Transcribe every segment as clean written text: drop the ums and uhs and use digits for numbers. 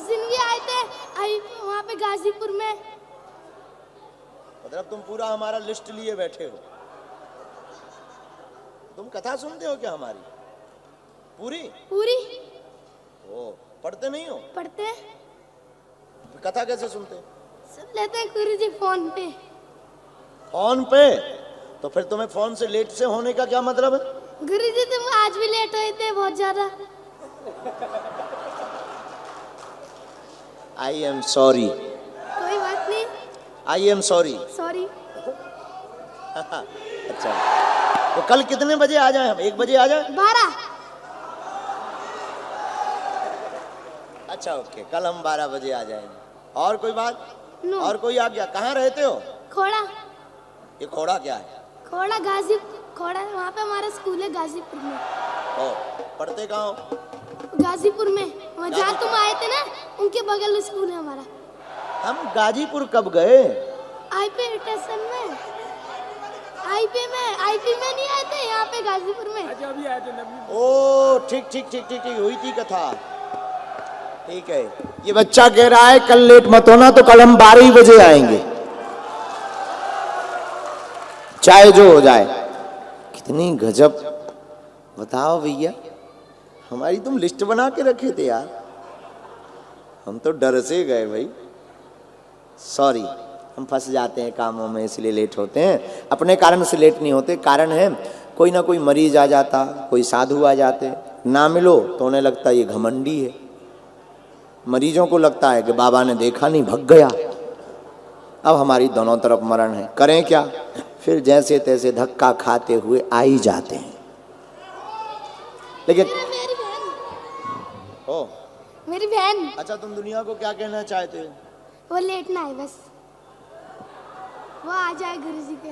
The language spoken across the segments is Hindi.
उस दिन भी आए थे वहाँ पे गाजीपुर में। मतलब तुम पूरा हमारा लिस्ट लिए बैठे हो। तुम कथा सुनते हो क्या हमारी पूरी? पूरी ओ, पढ़ते नहीं हो? पढ़ते हैं। कथा कैसे सुनते? सुन लेते हैं गुरु जी फोन पे। फोन पे? तो फिर तुम्हें फोन से लेट से होने का क्या मतलब है? गुरु जी तुम आज भी लेट हुए थे बहुत ज्यादा। I am sorry. कोई बात नहीं। I am sorry. सॉरी। अच्छा, तो कल कितने बजे आ जाए हम? 1 बजे आ जाए? 12। अच्छा ओके, कल हम 12 बजे आ जाएंगे। और कोई बात? नो। और कोई आ गया? कहाँ रहते हो? खोड़ा। ये खोड़ा क्या है? खोड़ा खोड़ा वहाँ पे हमारा स्कूल है गाजीपुर में। ओ, पढ़ते कहाँ हो? गाजीपुर में, जहाँ तुम आए थे ना उनके बगल में स्कूल है हमारा। हम गाजीपुर कब गए? आईपी स्टेशन में। आईपी में नहीं आए थे, यहाँ पे गाजीपुर में। अच्छा अभी आए थे। ओ ठीक ठीक ठीक ठीक ठीक, हुई थी कथा। ठीक है, ये बच्चा कह रहा है कल लेट मत होना, तो कल हम 12 ही बजे आएंगे, चाहे जो हो जाए। कितनी गजब, बताओ भैया, हमारी तुम लिस्ट बना के रखे थे यार, हम तो डर से गए भाई। सॉरी, हम फंस जाते हैं कामों में इसलिए लेट होते हैं, अपने कारण से लेट नहीं होते। कारण है कोई ना कोई मरीज आ जाता, कोई साधु आ जाते, ना मिलो तो उन्हें लगता ये घमंडी है, मरीजों को लगता है कि बाबा ने देखा नहीं भग गया। अब हमारी दोनों तरफ मरण है, करें क्या? फिर जैसे तैसे धक्का खाते हुए आ ही जाते हैं। लेकिन मेरी बहन। ओ मेरी बहन। अच्छा, तुम दुनिया को क्या कहना चाहते हो? वो लेट ना आए बस, वो आ जाए गुरु जी के।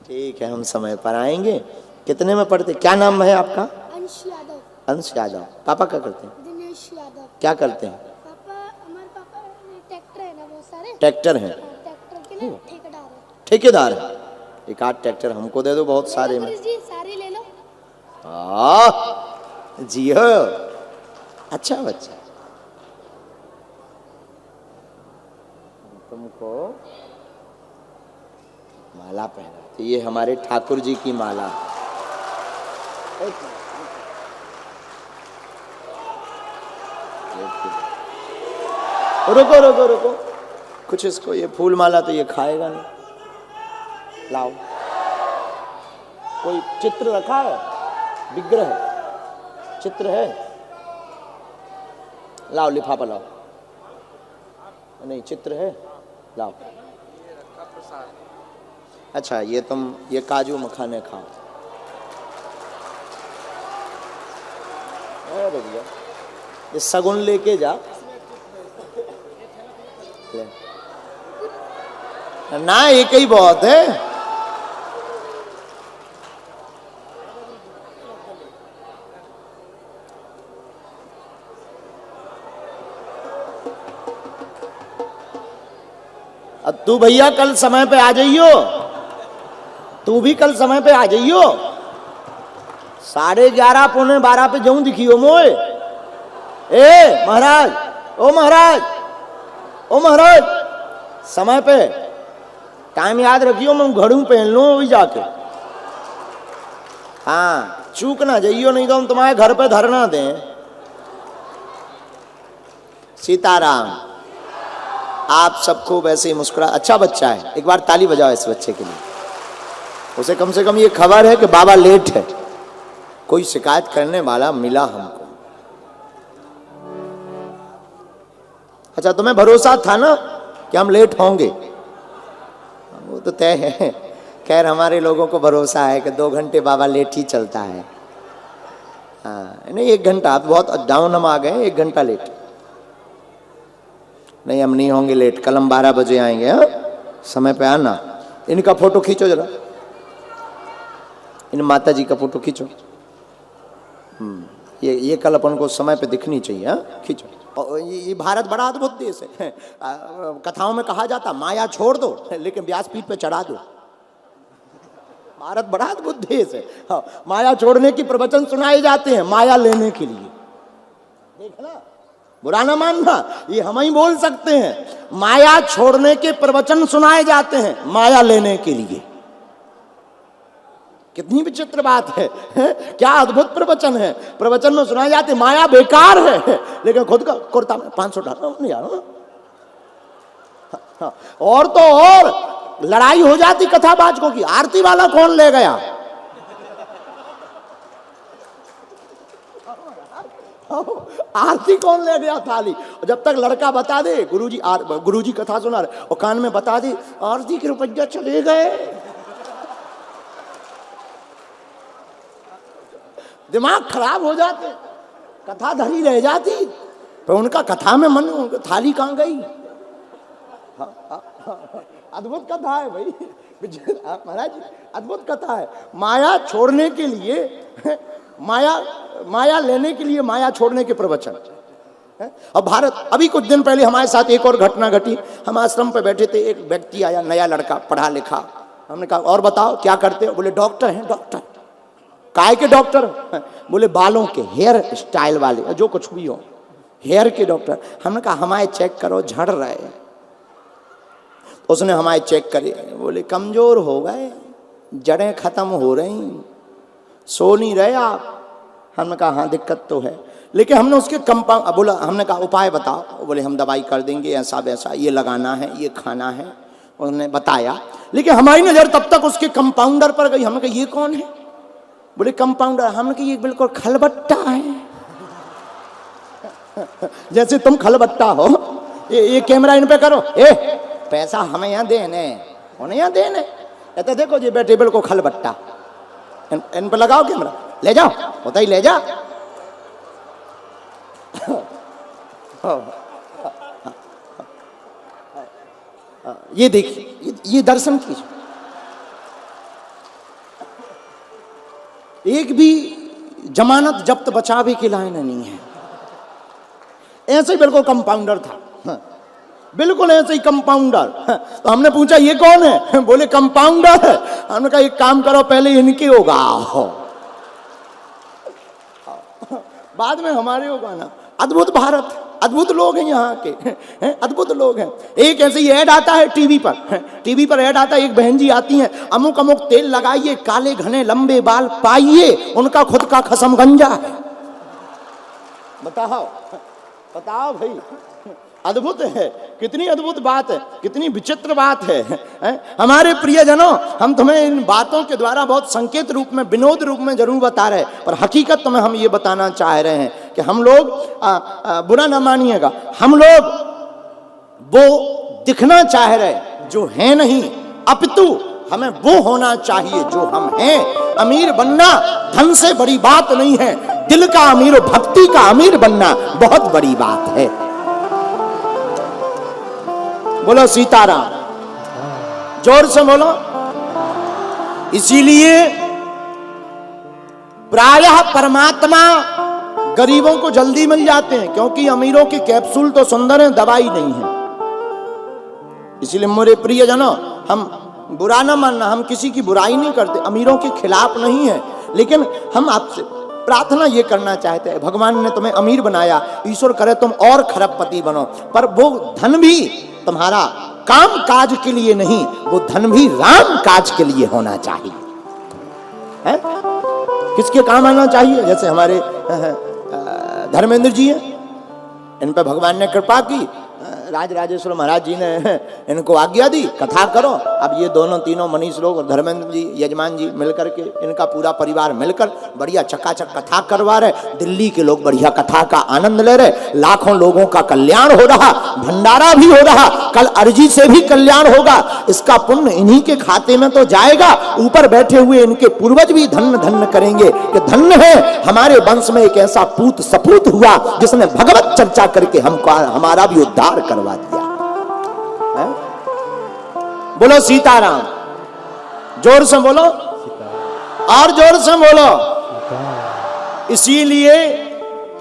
ठीक है, हम समय पर आएंगे। कितने में पढ़ते? क्या नाम है आपका? अंश यादव। अंश यादव। पापा क्या करते हैं? दिनेश यादव। क्या करते हैं? हमारे पापा ट्रैक्टर है ना बहुत सारे। ट्रैक्टर हैं? ट्रैक्टर के ना ठेकेदार है। ठेकेदार है? एक आध ट्रैक्टर हमको दे दो, बहुत सारे में। गुरु जी सारे ले लो। जियो, अच्छा बच्चा। तुमको माला पहनाते, ये हमारे ठाकुर जी की माला। रुको रुको रुको, कुछ इसको, ये फूल माला तो ये खाएगा नहीं। लाओ, कोई चित्र रखा है? विग्रह चित्र है? लाओ लिफाफा लाओ। नहीं, चित्र है, लाओ। अच्छा, ये तुम ये काजू मखाने खाओ। अरे भैया, ये सगुन लेके जा। ले। ना, एक ही बहुत है। अब तू भैया कल समय पे आ जाइयो, तू भी कल समय पे आ जाइयो। 11:30 पौने 12 पे जाऊं दिखियो मोए। ए महाराज, ओ महाराज, ओ महाराज, समय पे टाइम याद रखियो, मैं घड़ू पहन लूं वही जाके। हाँ, चूक ना जाइयो, नहीं तो हम तुम्हारे घर पे धरना दें। सीताराम। आप सबको वैसे ही मुस्कुरा, अच्छा बच्चा है, एक बार ताली बजाओ इस बच्चे के लिए। उसे कम से कम ये खबर है कि बाबा लेट है, कोई शिकायत करने वाला मिला हमको। अच्छा, तुम्हें भरोसा था ना कि हम लेट होंगे? वो तो तय है। खैर, हमारे लोगों को भरोसा है कि 2 घंटे बाबा लेट ही चलता है। हाँ, नहीं 1 घंटा, बहुत डाउन हम आ गए, 1 घंटा लेट। नहीं, हम नहीं होंगे लेट, कल हम 12 बजे आएंगे। हाँ, समय पे आना। इनका फोटो खींचो जरा, इन माता जी का फोटो खींचो। ये कल अपन को समय पे दिखनी चाहिए। हाँ, खींचो। और ये भारत बड़ा अद्भुत देश है। कथाओं में कहा जाता माया छोड़ दो लेकिन व्यासपीठ पे चढ़ा दो। भारत बड़ा अद्भुत देश है। हाँ, माया छोड़ने की प्रवचन सुनाए जाते हैं, माया लेने के लिए। देखना, बुरा ना मानना, ये हम ही बोल सकते हैं। माया छोड़ने के प्रवचन सुनाए जाते हैं माया लेने के लिए। कितनी विचित्र बात है, क्या अद्भुत प्रवचन है। प्रवचन में सुनाए जाते माया बेकार है, लेकिन खुद का कुर्ता में 500 डाल नहीं यार। और तो और लड़ाई हो जाती कथावाचकों की, आरती वाला कौन ले गया। आरती कौन ले गया थाली। जब तक लड़का बता दे गुरुजी कथा सुना रहे और कान में बता दे आरती के रुपया चले गए, दिमाग खराब हो जाते, कथा धरी रह जाती। पर उनका कथा में मन, थाली कहां गई। अद्भुत कथा है भाई महाराज, अद्भुत कथा है। माया छोड़ने के लिए माया लेने के लिए माया छोड़ने के प्रवचन। अब भारत, अभी कुछ दिन पहले हमारे साथ एक और घटना घटी। हम आश्रम पे बैठे थे, एक व्यक्ति आया, नया लड़का, पढ़ा लिखा। हमने कहा और बताओ क्या करते हो। बोले डॉक्टर हैं। डॉक्टर काय के डॉक्टर। बोले बालों के, हेयर स्टाइल वाले, जो कुछ भी हो, हेयर के डॉक्टर। हमने कहा हमारे चेक करो, झड़ रहे। उसने हमारे चेक करे, बोले कमजोर हो गए, जड़ें खत्म हो रही, सो नहीं रहे आप। हमने कहा हाँ दिक्कत तो है, लेकिन हमने उसके कंपाउंड बोला, हमने कहा उपाय बताओ। बोले हम दवाई कर देंगे, ऐसा वैसा, ये लगाना है, ये खाना है। उन्होंने बताया, लेकिन हमारी नजर तब तक उसके कंपाउंडर पर गई। हमने कहा ये कौन है। बोले कंपाउंडर। हमने कहा ये बिल्कुल खलबट्टा है, जैसे तुम खलबट्टा हो। ये कैमरा इन पे करो, पैसा हमें यहाँ देने, उन्हें यहाँ देने। कहते देखो ये बेटे बिल्कुल खलबट्टा, इन पे लगाओ कैमरा, ले जाओ, होता ही ले जा। ये देखिए, ये दर्शन कीजिए, एक भी जमानत जब्त बचावे के लायक नहीं है। ऐसे ही बिल्कुल कंपाउंडर था, बिल्कुल ऐसे ही कंपाउंडर। तो हमने पूछा ये कौन है। बोले कंपाउंडर है। हमने कहा एक काम करो, पहले इनके होगा, बाद में हमारे होगा ना। अद्भुत भारत, अद्भुत लोग हैं यहाँ के, अद्भुत लोग हैं। एक ऐसे ही ऐड आता है टीवी पर ऐड आता है, एक बहन जी आती हैं, अमुक अमुक तेल लगाइए, काले घने लंबे बाल पाइए, उनका खुद का खसम गंजा है। बताओ भाई, अद्भुत है, कितनी अद्भुत बात है, कितनी विचित्र बात है। हमारे प्रियजनों, हम तुम्हें इन बातों के द्वारा बहुत संकेत रूप में, विनोद रूप में जरूर बता रहे हैं, पर हकीकत तुम्हें हम ये बताना चाह रहे हैं कि हम लोग बुरा ना मानिएगा, हम लोग वो दिखना चाह रहे जो है नहीं, अपितु हमें वो होना चाहिए जो हम हैं। अमीर बनना धन से बड़ी बात नहीं है, दिल का अमीर, भक्ति का अमीर बनना बहुत बड़ी बात है। बोलो सीताराम, जोर से बोलो। इसीलिए प्रायः परमात्मा गरीबों को जल्दी मिल जाते हैं, क्योंकि अमीरों के कैप्सूल तो सुंदर हैं, दवाई नहीं है। इसीलिए मेरे प्रियजनों, हम बुरा ना मानना, हम किसी की बुराई नहीं करते, अमीरों के खिलाफ नहीं है, लेकिन हम आपसे प्रार्थना ये करना चाहते हैं, भगवान ने तुम्हें अमीर बनाया, ईश्वर करे तुम और खरबपति बनो, पर वो धन भी तुम्हारा काम काज के लिए नहीं, वो धन भी राम काज के लिए होना चाहिए। है? किसके काम आना चाहिए। जैसे हमारे धर्मेंद्र जी हैं, इन पर भगवान ने कृपा की, राजराजेश्वर महाराज जी ने इनको आज्ञा दी कथा करो। अब ये दोनों तीनों मनीष लोग और धर्मेंद्र जी, यजमान जी मिलकर के, इनका पूरा परिवार मिलकर बढ़िया चकाचक कथा करवा रहे। दिल्ली के लोग बढ़िया कथा का आनंद ले रहे, लाखों लोगों का कल्याण हो रहा, भंडारा भी हो रहा, कल अर्जी से भी कल्याण होगा। इसका पुण्य इन्हीं के खाते में तो जाएगा, ऊपर बैठे हुए इनके पूर्वज भी धन्य धन्य करेंगे कि धन्य है हमारे वंश में एक ऐसा पूत सपूत हुआ जिसने भगवत चर्चा करके हमको, हमारा भी उद्धार करवा दिया है? बोलो सीताराम, जोर से बोलो और जोर से बोलो। इसीलिए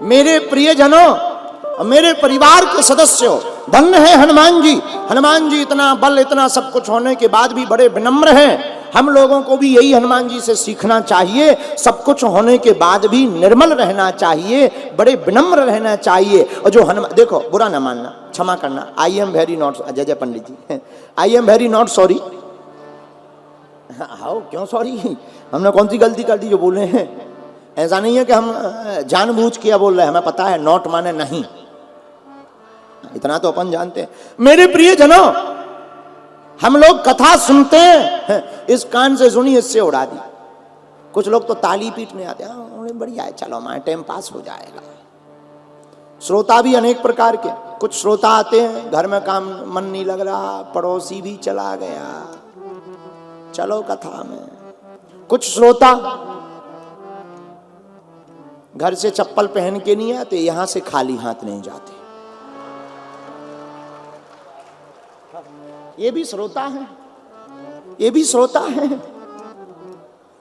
मेरे प्रियजनों, मेरे परिवार के सदस्यों, धन्य है हनुमान जी। हनुमान जी इतना बल, इतना सब कुछ होने के बाद भी बड़े विनम्र हैं हम लोगों को भी यही हनुमान जी से सीखना चाहिए। सब कुछ होने के बाद भी निर्मल रहना चाहिए, बड़े विनम्र रहना चाहिए। और जो हनुमान, देखो बुरा ना मानना, क्षमा करना, आई एम वेरी नॉट, जय जय Pandit ji, I am very not sorry. हाँ क्यों सॉरी, हमने कौन सी गलती कर दी जो बोले हैं? ऐसा नहीं है कि हम जानबूझ के बोल रहे हैं, हमें पता है नॉट माने नहीं, इतना तो अपन जानते हैं। मेरे प्रिय जनों, हम लोग कथा सुनते हैं, इस कान से सुनी इससे उड़ा दी। कुछ लोग तो ताली पीटने आते हैं, बढ़िया है, चलो हमारा टाइम पास हो जाएगा। श्रोता भी अनेक प्रकार के, कुछ श्रोता आते हैं, घर में काम मन नहीं लग रहा, पड़ोसी भी चला गया, चलो कथा में। कुछ श्रोता घर से चप्पल पहन के नहीं आते, यहां से खाली हाथ नहीं जाते, ये भी श्रोता है, ये भी श्रोता है,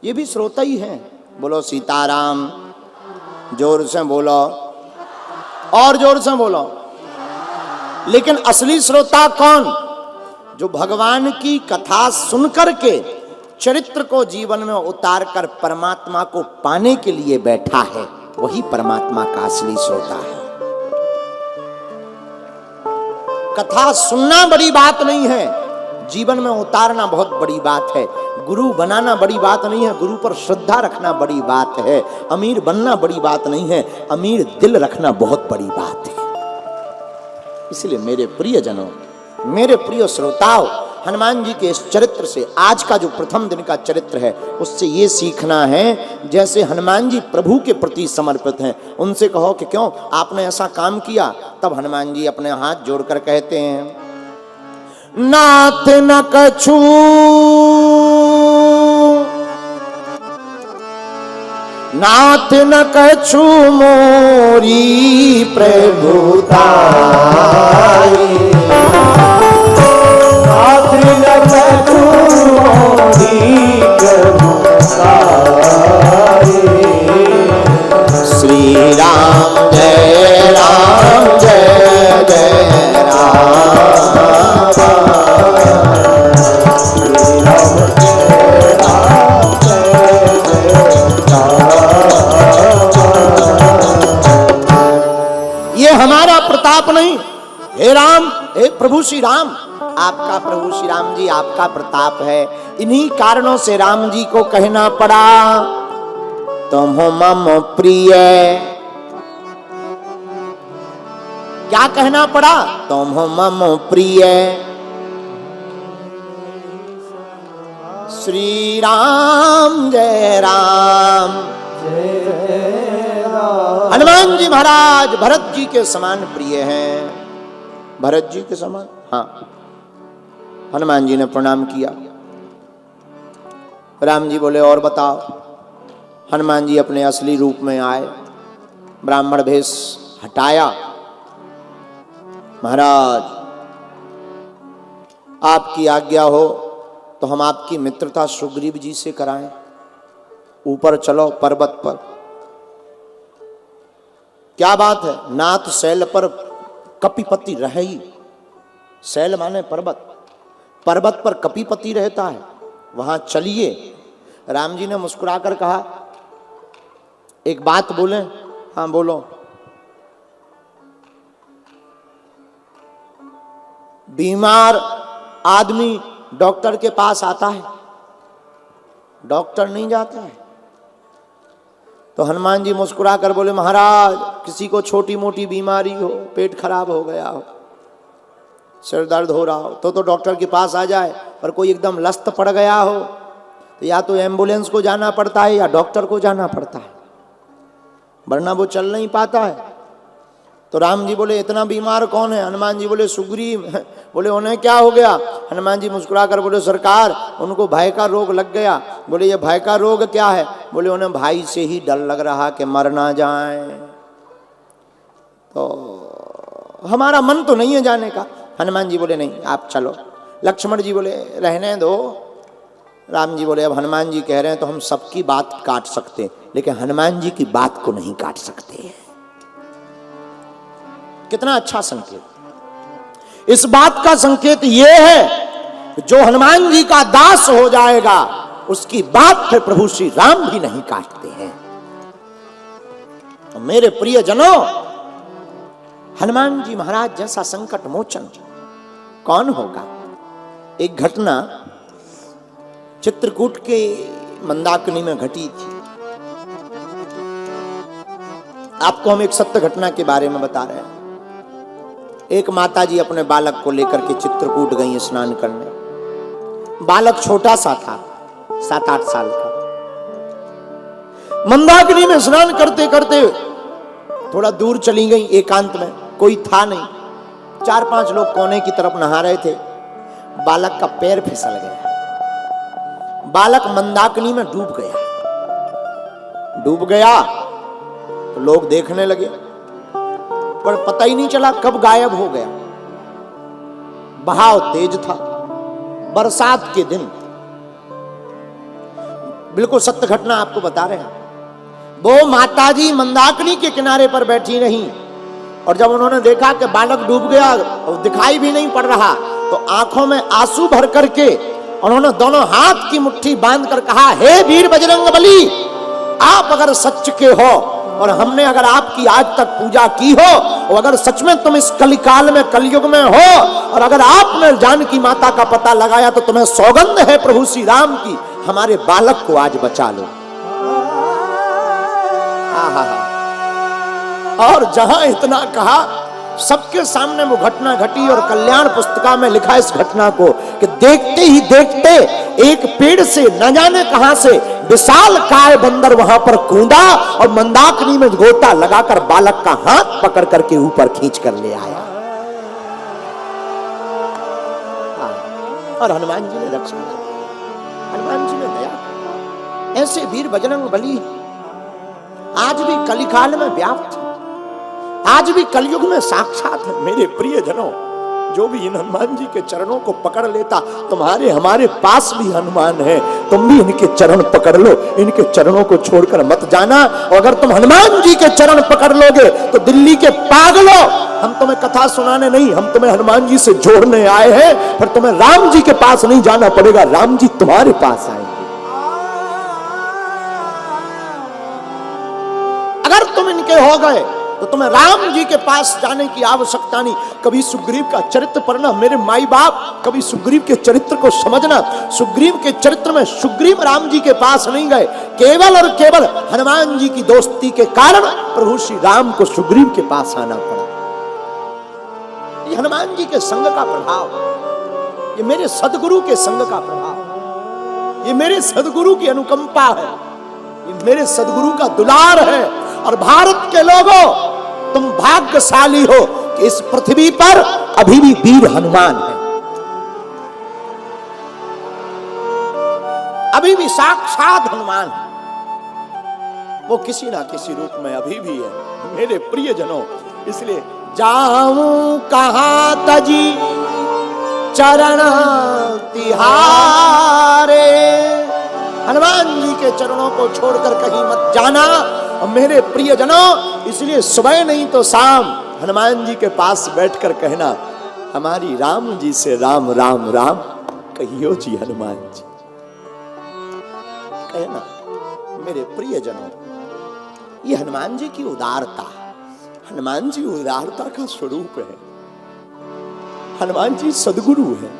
ये भी श्रोता ही है। बोलो सीताराम, जोर से बोलो, और जोर से बोलो। लेकिन असली श्रोता कौन? जो भगवान की कथा सुनकर के चरित्र को जीवन में उतार कर परमात्मा को पाने के लिए बैठा है, वही परमात्मा का असली श्रोता है। कथा सुनना बड़ी बात नहीं है, जीवन में उतारना बहुत बड़ी बात है। गुरु बनाना बड़ी बात नहीं है, गुरु पर श्रद्धा रखना बड़ी बात है। अमीर बनना बड़ी बात नहीं है, अमीर दिल रखना बहुत बड़ी बात है। इसलिए मेरे प्रिय जनों, मेरे प्रिय श्रोताओं, हनुमान जी के इस चरित्र से, आज का जो प्रथम दिन का चरित्र है, उससे ये सीखना है, जैसे हनुमान जी प्रभु के प्रति समर्पित हैं, उनसे कहो कि क्यों आपने ऐसा काम किया, तब हनुमान जी अपने हाथ जोड़कर कहते हैं, नाथ न कछु नाथ न कछु मोरी प्रभुताई, नाथ न कछु मोरी प्रभुताई। श्री राम जय राम जय जय राम, श्री राम जय राम जय जय राम। ये हमारा प्रताप नहीं, हे राम, हे प्रभु श्री राम, आपका प्रभु श्री राम जी आपका प्रताप है। इन्हीं कारणों से राम जी को कहना पड़ा, तुम हो मम प्रिय। क्या कहना पड़ा? तुम हो मम प्रिय श्री राम जय राम जय राम। हनुमान जी महाराज भरत जी के समान प्रिय हैं, भरत जी के समान। हाँ, हनुमान जी ने प्रणाम किया। राम जी बोले और बताओ। हनुमान जी अपने असली रूप में आए, ब्राह्मण भेष हटाया। महाराज आपकी आज्ञा हो तो हम आपकी मित्रता सुग्रीव जी से कराएं, ऊपर चलो पर्वत पर। क्या बात है, नाथ शैल पर कपिपति रहे ही। शैल माने पर्वत, पर्वत पर कपिपति रहता है, वहां चलिए। राम जी ने मुस्कुराकर कहा, एक बात बोले? हाँ बोलो। बीमार आदमी डॉक्टर के पास आता है, डॉक्टर नहीं जाता है। तो हनुमान जी मुस्कुरा कर बोले, महाराज किसी को छोटी मोटी बीमारी हो, पेट खराब हो गया हो, सिर दर्द हो रहा हो, तो डॉक्टर के पास आ जाए। और कोई एकदम लस्त पड़ गया हो तो या तो एम्बुलेंस को जाना पड़ता है या डॉक्टर को जाना पड़ता है, वरना वो चल नहीं पाता है। तो राम जी बोले, इतना बीमार कौन है? हनुमान जी बोले, सुग्रीव। बोले, उन्हें क्या हो गया? हनुमान जी मुस्कुरा कर बोले, सरकार उनको भय का रोग लग गया। बोले, ये भय का रोग क्या है? बोले, उन्हें भाई से ही डर लग रहा कि मर ना जाए। तो हमारा मन तो नहीं है जाने का। हनुमान जी बोले, नहीं आप चलो। लक्ष्मण जी बोले, रहने दो। राम जी बोले, अब हनुमान जी कह रहे हैं तो हम सबकी बात काट सकते, लेकिन हनुमान जी की बात को नहीं काट सकते। कितना अच्छा संकेत। इस बात का संकेत यह है कि जो हनुमान जी का दास हो जाएगा उसकी बात फिर प्रभु श्री राम भी नहीं काटते हैं। तो मेरे प्रियजनों, हनुमान जी महाराज जैसा संकट मोचन कौन होगा। एक घटना चित्रकूट के मंदाकिनी में घटी थी। आपको हम एक सत्य घटना के बारे में बता रहे हैं। एक माता जी अपने बालक को लेकर के चित्रकूट गई स्नान करने। बालक छोटा सा था, 7-8 साल का। मंदाकिनी में स्नान करते करते थोड़ा दूर चली गई, एकांत में, कोई था नहीं। 4-5 लोग कोने की तरफ नहा रहे थे। बालक का पैर फिसल गया, बालक मंदाकिनी में डूब गया। तो लोग देखने लगे, पर पता ही नहीं चला कब गायब हो गया। बहाव तेज था, बरसात के दिन। बिल्कुल सत्य घटना आपको बता रहे हैं। वो माताजी मंदाकिनी के किनारे पर बैठी रही, और जब उन्होंने देखा कि बालक डूब गया और दिखाई भी नहीं पड़ रहा, तो आंखों में आंसू भर करके उन्होंने दोनों हाथ की मुट्ठी बांधकर कहा, हे वीर बजरंगबली, आप अगर सच के हो और हमने अगर आपकी आज तक पूजा की हो, और अगर सच में तुम इस कलिकाल में, कलयुग में हो, और अगर आपने जानकी माता का पता लगाया, तो तुम्हें सौगंध है प्रभु श्री राम की, हमारे बालक को आज बचा लो। और जहां इतना कहा, सबके सामने वो घटना घटी। और कल्याण पुस्तिका में लिखा इस घटना को कि देखते ही देखते एक पेड़ से न जाने कहां से विशाल काय बंदर वहां पर कूदा और मंदाकिनी में गोता लगाकर बालक का हाथ पकड़ करके ऊपर खींच कर ले आया। और हनुमान जी ने रक्षा की, हनुमान जी ने दया। ऐसे वीर बजरंगबली आज भी कलिकाल में व्याप्त, आज भी कलयुग में साक्षात है। मेरे प्रियजनों, जो भी इन हनुमान जी के चरणों को पकड़ लेता, तुम्हारे हमारे पास भी हनुमान है, तुम भी इनके चरण पकड़ लो, इनके चरणों को छोड़कर मत जाना। और अगर तुम हनुमान जी के चरण पकड़ लोगे तो दिल्ली के पागलों, हम तुम्हें कथा सुनाने नहीं, हम तुम्हें हनुमान जी से जोड़ने आए हैं। फिर तुम्हें राम जी के पास नहीं जाना पड़ेगा, राम जी तुम्हारे पास आएंगे। अगर तुम इनके हो गए तो तुम्हें राम जी के पास जाने की आवश्यकता नहीं। कभी सुग्रीव का चरित्र पढ़ना, मेरे माई बाप, कभी सुग्रीव के चरित्र को समझना। सुग्रीव के चरित्र में सुग्रीव राम जी के पास नहीं गए, केवल और केवल हनुमान जी की दोस्ती के कारण प्रभु श्री राम को सुग्रीव के पास आना पड़ा। ये हनुमान जी के संग का प्रभाव, ये मेरे सदगुरु के संग का प्रभाव, ये मेरे सदगुरु की अनुकंपा है, ये मेरे सदगुरु का दुलार है। और भारत के लोगों, तुम भाग्यशाली हो कि इस पृथ्वी पर अभी भी वीर हनुमान है, अभी भी साक्षात हनुमान है। वो किसी ना किसी रूप में अभी भी है। मेरे प्रियजनों, इसलिए जाऊं कहां तजी चरण तिहारे, हनुमान जी के चरणों को छोड़कर कहीं मत जाना। और मेरे प्रियजनों, इसलिए सुबह नहीं तो शाम हनुमान जी के पास बैठकर कहना, हमारी राम जी से राम राम राम कहियो जी हनुमान जी, कहना। मेरे प्रियजनों, ये हनुमान जी की उदारता, हनुमान जी उदारता का स्वरूप है। हनुमान जी सदगुरु है।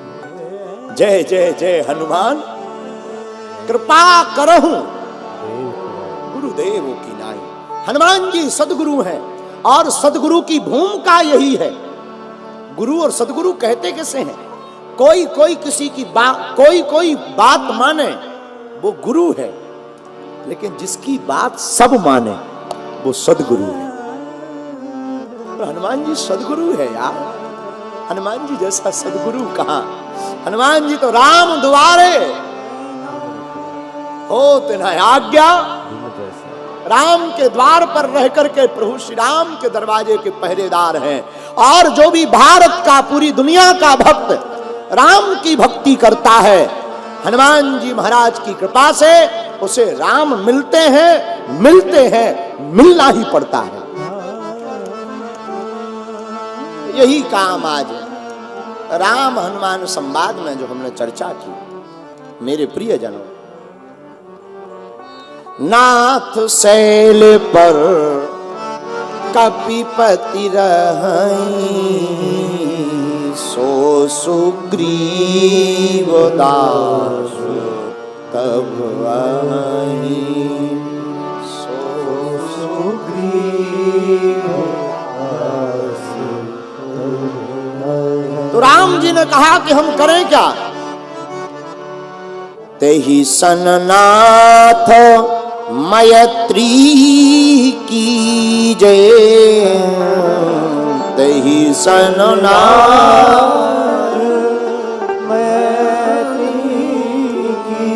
जय जय जय हनुमान, कृपा करहूं गुरुदेव की नाई। हनुमान जी सदगुरु हैं, और सदगुरु की भूमिका यही है। गुरु और सदगुरु कहते कैसे हैं? कोई कोई किसी की बात, कोई बात माने वो गुरु है, लेकिन जिसकी बात सब माने वो सदगुरु है। तो हनुमान जी सदगुरु है यार। हनुमान जी जैसा सदगुरु कहां? हनुमान जी तो राम द्वारे हो तेना आज्ञा, राम के द्वार पर रह करके प्रभु श्री राम के दरवाजे के पहरेदार हैं। और जो भी भारत का, पूरी दुनिया का भक्त राम की भक्ति करता है, हनुमान जी महाराज की कृपा से उसे राम मिलते हैं, मिलना ही पड़ता है। यही काम आज राम हनुमान संवाद में जो हमने चर्चा की, मेरे प्रियजनों, नाथ शैल पर कपिपति रहई, सो सुग्रीव दास तब आई, सो सुग्रीव दास। तो राम जी ने कहा कि हम करें क्या? तेहि सननाथ मैत्री की जय, तेहि सननाथ मैत्री की,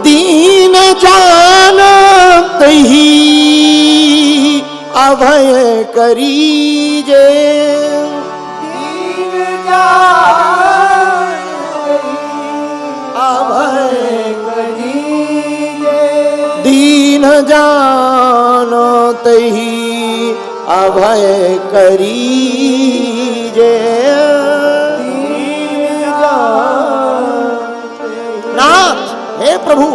दीन जान तहि अभय करीजे, दीन जान अभय करीजे, दीन जान तहि अभय करीजे। नाथ, हे प्रभु,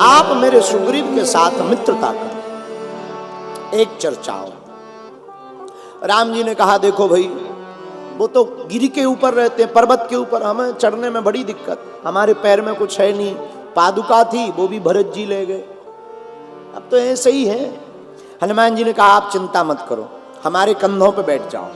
आप मेरे सुग्रीव के साथ मित्रता करें, एक चर्चा हो। राम जी ने कहा देखो भाई, वो तो गिरी के ऊपर रहते हैं, पर्वत के ऊपर, हमें चढ़ने में बड़ी दिक्कत, हमारे पैर में कुछ है नहीं, पादुका थी वो भी भरत जी ले गए, अब तो ऐसे ही है। हनुमान जी ने कहा आप चिंता मत करो, हमारे कंधों पे बैठ जाओ।